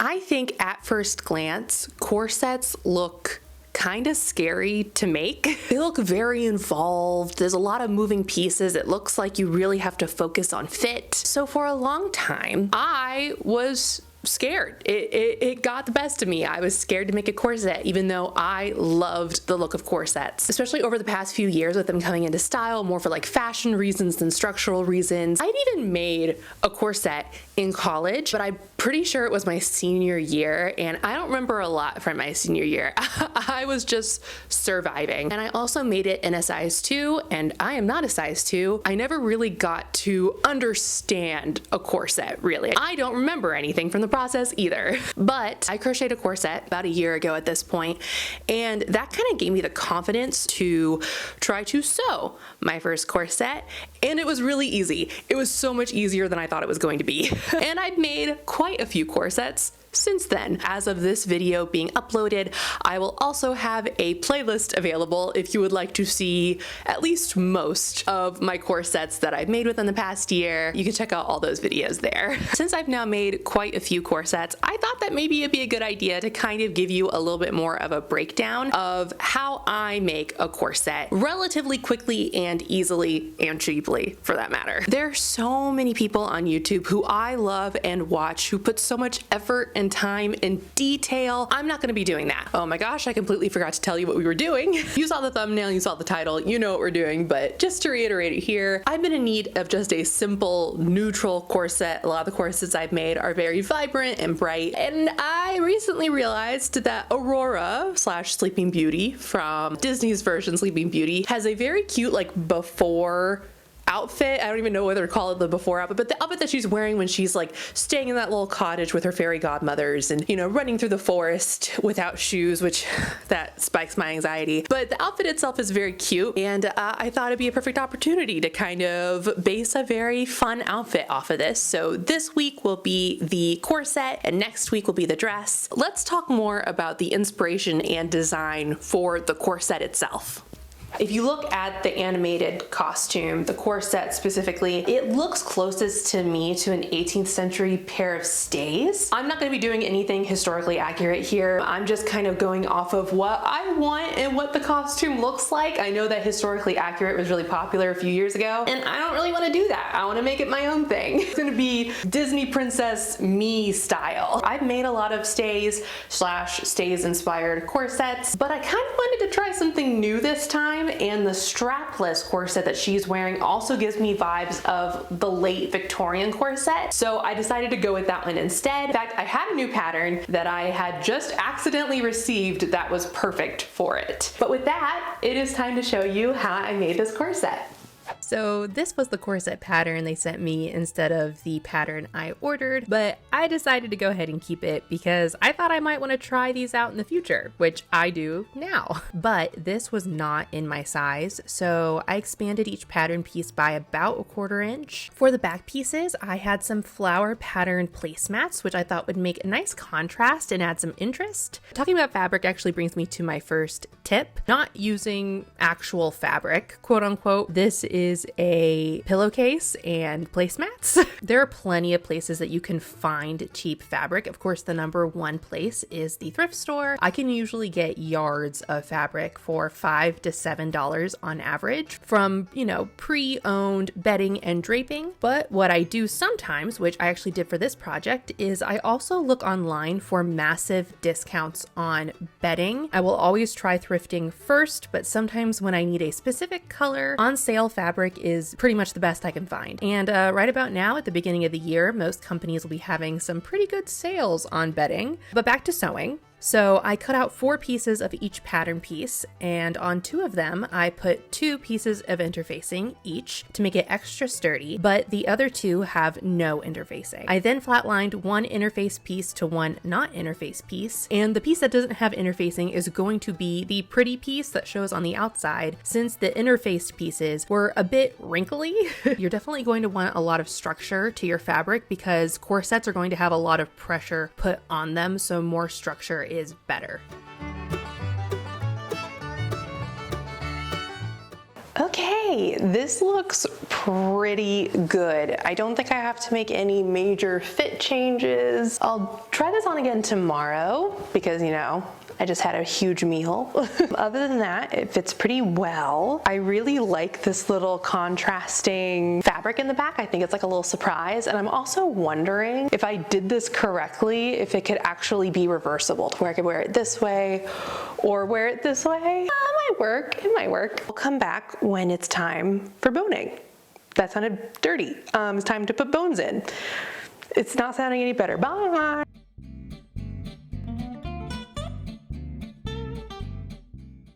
I think at first glance, corsets look kind of scary to make. They look very involved. There's a lot of moving pieces. It looks like you really have to focus on fit. So for a long time, I was scared. It got the best of me. I was scared to make a corset, even though I loved the look of corsets, especially over the past few years with them coming into style more for like fashion reasons than structural reasons. I'd even made a corset in college, but I'm pretty sure it was my senior year, and I don't remember a lot from my senior year. I was just surviving. And I also made it in a size 2, and I am not a size 2. I never really got to understand a corset, really. I don't remember anything from the process either. But I crocheted a corset about a year ago at this point, and that kind of gave me the confidence to try to sew my first corset, and it was really easy. It was so much easier than I thought it was going to be. And I've made quite a few corsets since then. As of this video being uploaded, I will also have a playlist available if you would like to see at least most of my corsets that I've made within the past year. You can check out all those videos there. Since I've now made quite a few corsets, I thought that maybe it'd be a good idea to kind of give you a little bit more of a breakdown of how I make a corset relatively quickly and easily and cheaply, for that matter. There are so many people on YouTube who I love and watch who put so much effort and time and detail. I'm not going to be doing that. Oh my gosh, I completely forgot to tell you what we were doing. You saw the thumbnail, you saw the title, you know what we're doing, but just to reiterate it here, I've been in need of just a simple neutral corset. A lot of the corsets I've made are very vibrant and bright, and I recently realized that Aurora / Sleeping Beauty from Disney's version Sleeping Beauty has a very cute like before outfit. I don't even know whether to call it the before outfit, but the outfit that she's wearing when she's like staying in that little cottage with her fairy godmothers and, you know, running through the forest without shoes, which that spikes my anxiety. But the outfit itself is very cute, and I thought it'd be a perfect opportunity to kind of base a very fun outfit off of this. So this week will be the corset and next week will be the dress. Let's talk more about the inspiration and design for the corset itself. If you look at the animated costume, the corset specifically, it looks closest to me to an 18th century pair of stays. I'm not going to be doing anything historically accurate here. I'm just kind of going off of what I want and what the costume looks like. I know that historically accurate was really popular a few years ago, and I don't really want to do that. I want to make it my own thing. It's going to be Disney Princess me style. I've made a lot of stays / stays inspired corsets, but I kind of wanted to try something new this time. And the strapless corset that she's wearing also gives me vibes of the late Victorian corset. So I decided to go with that one instead. In fact, I had a new pattern that I had just accidentally received that was perfect for it. But with that, it is time to show you how I made this corset. So this was the corset pattern they sent me instead of the pattern I ordered, but I decided to go ahead and keep it because I thought I might want to try these out in the future, which I do now. But this was not in my size, so I expanded each pattern piece by about 1/4 inch. For the back pieces, I had some flower pattern placemats, which I thought would make a nice contrast and add some interest. Talking about fabric actually brings me to my first tip. Not using actual fabric, quote unquote. This is a pillowcase and placemats. There are plenty of places that you can find cheap fabric. Of course, the number one place is the thrift store. I can usually get yards of fabric for $5 to $7 on average from, you know, pre-owned bedding and draping. But what I do sometimes, which I actually did for this project, is I also look online for massive discounts on bedding. I will always try thrifting first, but sometimes when I need a specific color, on sale fabric is pretty much the best I can find. And right about now, at the beginning of the year, most companies will be having some pretty good sales on bedding. But back to sewing. So I cut out 4 pieces of each pattern piece, and on 2 of them, I put 2 pieces of interfacing each to make it extra sturdy, but the other 2 have no interfacing. I then flatlined 1 interface piece to 1 not interface piece, and the piece that doesn't have interfacing is going to be the pretty piece that shows on the outside, since the interfaced pieces were a bit wrinkly. You're definitely going to want a lot of structure to your fabric because corsets are going to have a lot of pressure put on them, so more structure is better. Okay, this looks pretty good. I don't think I have to make any major fit changes. I'll try this on again tomorrow because, you know, I just had a huge meal. Other than that, it fits pretty well. I really like this little contrasting fabric in the back. I think it's like a little surprise. And I'm also wondering if I did this correctly, if it could actually be reversible to where I could wear it this way or wear it this way. It might work, it might work. We'll come back when it's time for boning. That sounded dirty. It's time to put bones in. It's not sounding any better. Bye.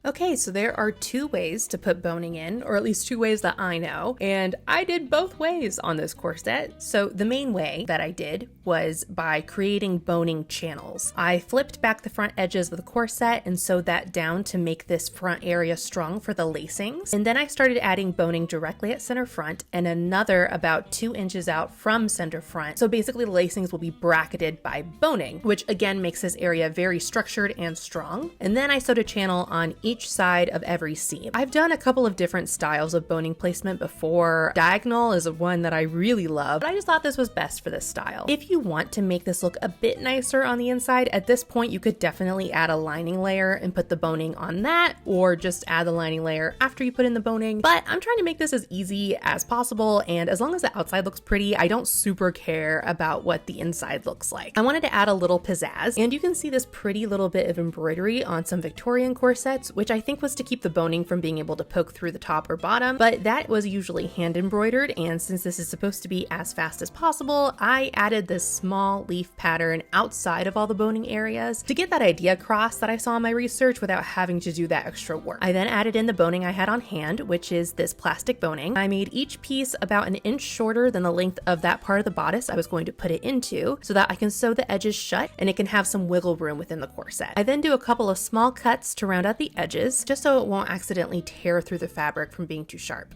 Okay, so there are two ways to put boning in, or at least two ways that I know, and I did both ways on this corset. So the main way that I did was by creating boning channels. I flipped back the front edges of the corset and sewed that down to make this front area strong for the lacings. And then I started adding boning directly at center front and another about 2 inches out from center front. So basically the lacings will be bracketed by boning, which again makes this area very structured and strong. And then I sewed a channel on each side of every seam. I've done a couple of different styles of boning placement before. Diagonal is one that I really love, but I just thought this was best for this style. If you want to make this look a bit nicer on the inside, at this point you could definitely add a lining layer and put the boning on that, or just add the lining layer after you put in the boning. But I'm trying to make this as easy as possible, and as long as the outside looks pretty, I don't super care about what the inside looks like. I wanted to add a little pizzazz, and you can see this pretty little bit of embroidery on some Victorian corsets, which I think was to keep the boning from being able to poke through the top or bottom, but that was usually hand embroidered, and since this is supposed to be as fast as possible, I added this small leaf pattern outside of all the boning areas to get that idea across that I saw in my research without having to do that extra work. I then added in the boning I had on hand, which is this plastic boning. I made each piece about 1 inch shorter than the length of that part of the bodice I was going to put it into, so that I can sew the edges shut and it can have some wiggle room within the corset. I then do a couple of small cuts to round out the edges, just so it won't accidentally tear through the fabric from being too sharp.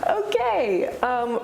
Okay,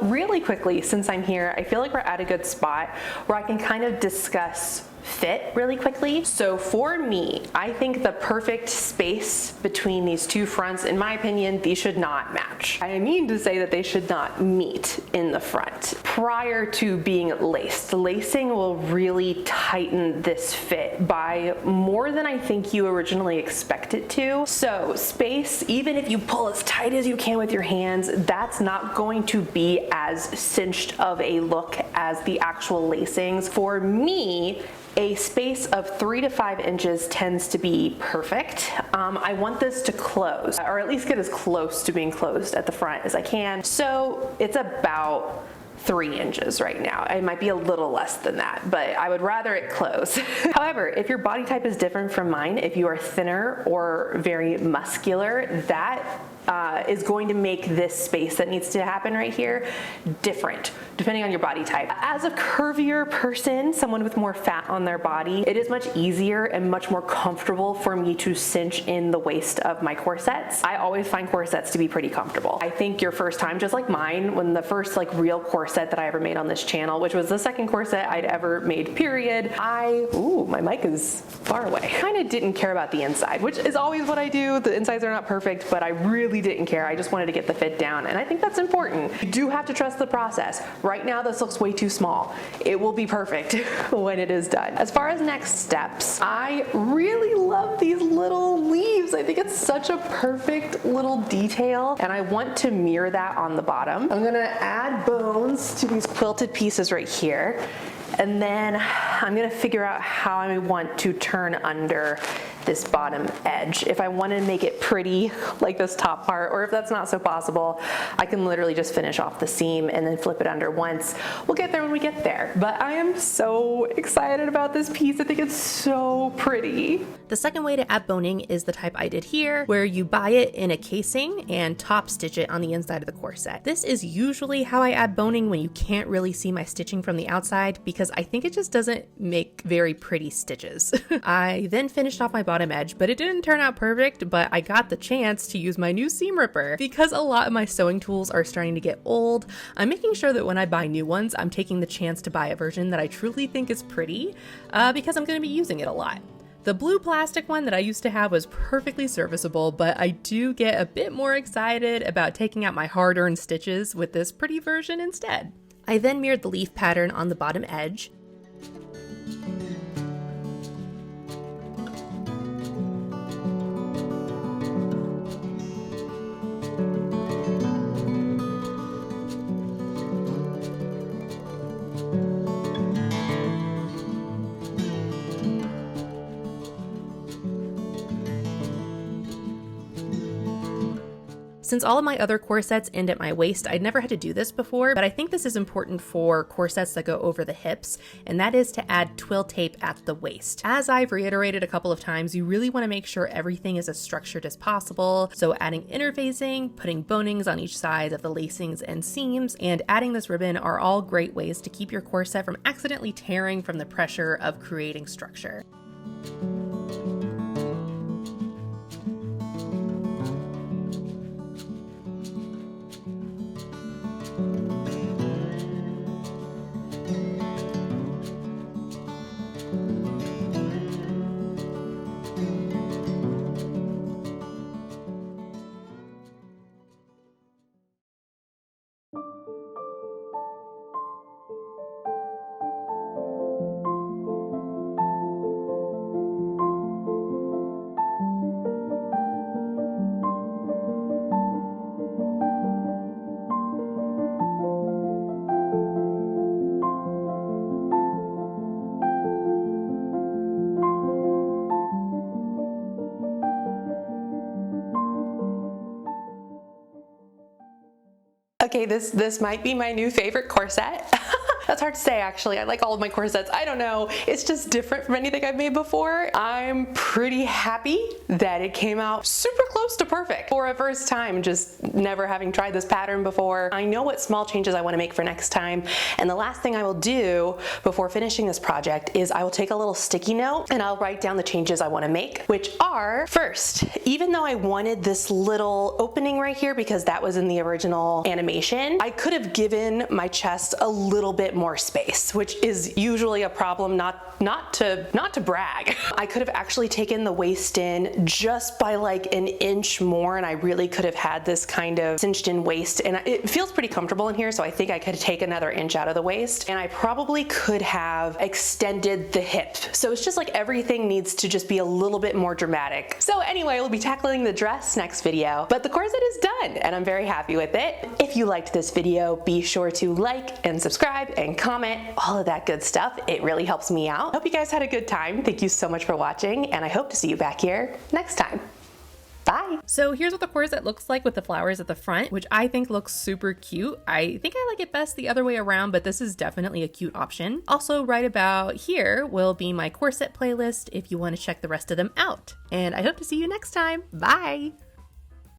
really quickly, since I'm here, I feel like we're at a good spot where I can kind of discuss fit really quickly. So for me, I think the perfect space between these two fronts, in my opinion, these should not match. I mean to say that they should not meet in the front prior to being laced. The lacing will really tighten this fit by more than I think you originally expect it to. So space, even if you pull as tight as you can with your hands, that's not going to be as cinched of a look as the actual lacings. For me, a space of 3 to 5 inches tends to be perfect. I want this to close, or at least get as close to being closed at the front as I can. So it's about 3 inches right now. It might be a little less than that, but I would rather it close. However, if your body type is different from mine, if you are thinner or very muscular, that is going to make this space that needs to happen right here different, depending on your body type. As a curvier person, someone with more fat on their body, it is much easier and much more comfortable for me to cinch in the waist of my corsets. I always find corsets to be pretty comfortable. I think your first time, just like mine, when the first like real corset that I ever made on this channel, which was the second corset I'd ever made, period, my mic is far away. I kind of didn't care about the inside, which is always what I do. The insides are not perfect, but I really didn't care. I just wanted to get the fit down, and I think that's important. You do have to trust the process. Right now, this looks way too small. It will be perfect when it is done. As far as next steps, I really love these little leaves. I think it's such a perfect little detail, and I want to mirror that on the bottom. I'm gonna add bones to these quilted pieces right here, and then I'm gonna figure out how I want to turn under this bottom edge. If I want to make it pretty like this top part, or if that's not so possible, I can literally just finish off the seam and then flip it under once. We'll get there when we get there. But I am so excited about this piece. I think it's so pretty. The second way to add boning is the type I did here, where you buy it in a casing and top stitch it on the inside of the corset. This is usually how I add boning when you can't really see my stitching from the outside, because I think it just doesn't make very pretty stitches. I then finished off my bottom edge, but it didn't turn out perfect, but I got the chance to use my new seam ripper. Because a lot of my sewing tools are starting to get old, I'm making sure that when I buy new ones, I'm taking the chance to buy a version that I truly think is pretty, because I'm going to be using it a lot. The blue plastic one that I used to have was perfectly serviceable, but I do get a bit more excited about taking out my hard-earned stitches with this pretty version instead. I then mirrored the leaf pattern on the bottom edge. Since all of my other corsets end at my waist, I'd never had to do this before, but I think this is important for corsets that go over the hips, and that is to add twill tape at the waist. As I've reiterated a couple of times, you really want to make sure everything is as structured as possible, so adding interfacing, putting bonings on each side of the lacings and seams, and adding this ribbon are all great ways to keep your corset from accidentally tearing from the pressure of creating structure. Okay, this might be my new favorite corset. That's hard to say, actually. I like all of my corsets. I don't know. It's just different from anything I've made before. I'm pretty happy that it came out super close to perfect for a first time, just never having tried this pattern before. I know what small changes I want to make for next time, and the last thing I will do before finishing this project is I will take a little sticky note and I'll write down the changes I want to make, which are, first, even though I wanted this little opening right here because that was in the original animation, I could have given my chest a little bit more space, which is usually a problem, not to brag. I could have actually taken the waist in just by like an inch more, and I really could have had this kind of cinched in waist, and it feels pretty comfortable in here, so I think I could take another inch out of the waist, and I probably could have extended the hip. So it's just like everything needs to just be a little bit more dramatic. So anyway, we'll be tackling the dress next video, but the corset is done and I'm very happy with it. If you liked this video, be sure to like and subscribe and comment, all of that good stuff. It really helps me out. Hope you guys had a good time. Thank you so much for watching, and I hope to see you back here next time. Bye. So here's what the corset looks like with the flowers at the front, which I think looks super cute. I think I like it best the other way around, but this is definitely a cute option. Also, right about here will be my corset playlist if you want to check the rest of them out. And I hope to see you next time. Bye.